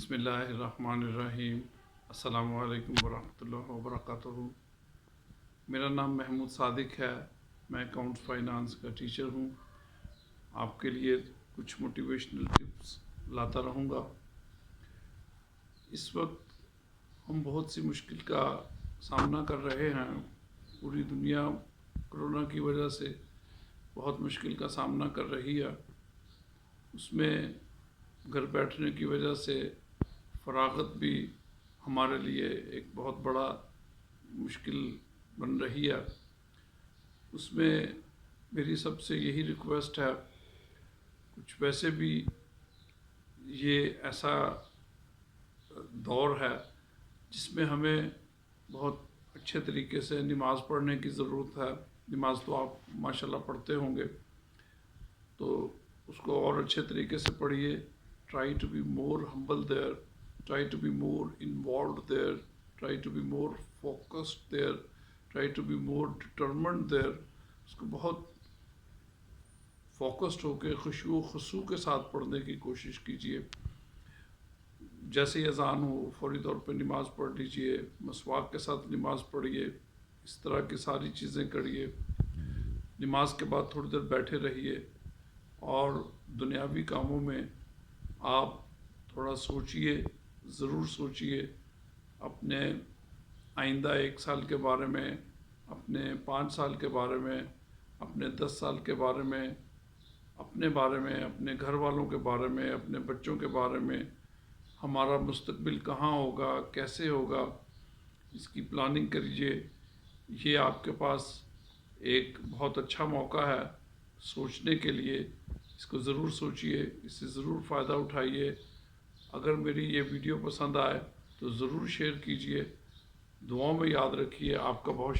بسم اللہ الرحمن الرحیم۔ السلام علیکم ورحمۃ اللہ وبرکاتہ۔ میرا نام محمود صادق ہے، میں اکاؤنٹس فائنانس کا ٹیچر ہوں۔ آپ کے لیے کچھ موٹیویشنل ٹپس لاتا رہوں گا۔ اس وقت ہم بہت سی مشکل کا سامنا کر رہے ہیں۔ پوری دنیا کرونا کی وجہ سے بہت مشکل کا سامنا کر رہی ہے۔ اس میں گھر بیٹھنے کی وجہ سے فراغت بھی ہمارے لیے ایک بہت بڑا مشکل بن رہی ہے۔ اس میں میری سب سے یہی ریکویسٹ ہے، کچھ ویسے بھی یہ ایسا دور ہے جس میں ہمیں بہت اچھے طریقے سے نماز پڑھنے کی ضرورت ہے۔ نماز تو آپ ماشاءاللہ پڑھتے ہوں گے، تو اس کو اور اچھے طریقے سے پڑھیے۔ Try to be more humble there, try to be more involved there, try to be more focused there, try to be more determined there۔ اس کو بہت فوکسڈ ہو کے خشوع و خضوع کے ساتھ پڑھنے کی کوشش کیجیے۔ جیسے ہی اذان ہو فوری طور پہ نماز پڑھ لیجیے، مسواک کے ساتھ نماز پڑھیے، اس طرح کی ساری چیزیں کریے۔ نماز کے بعد تھوڑی دیر بیٹھے رہیے اور دنیاوی کاموں میں آپ تھوڑا سوچیے، ضرور سوچیے۔ اپنے آئندہ 1 سال کے بارے میں، اپنے 5 سال کے بارے میں، اپنے 10 سال کے بارے میں، اپنے بارے میں، اپنے گھر والوں کے بارے میں، اپنے بچوں کے بارے میں۔ ہمارا مستقبل کہاں ہوگا، کیسے ہوگا، اس کی پلاننگ کریے۔ یہ آپ کے پاس ایک بہت اچھا موقع ہے سوچنے کے لیے۔ اس کو ضرور سوچیے، اس سے ضرور فائدہ اٹھائیے۔ اگر میری یہ ویڈیو پسند آئے تو ضرور شیئر کیجیے۔ دعاؤں میں یاد رکھیے۔ آپ کا بہت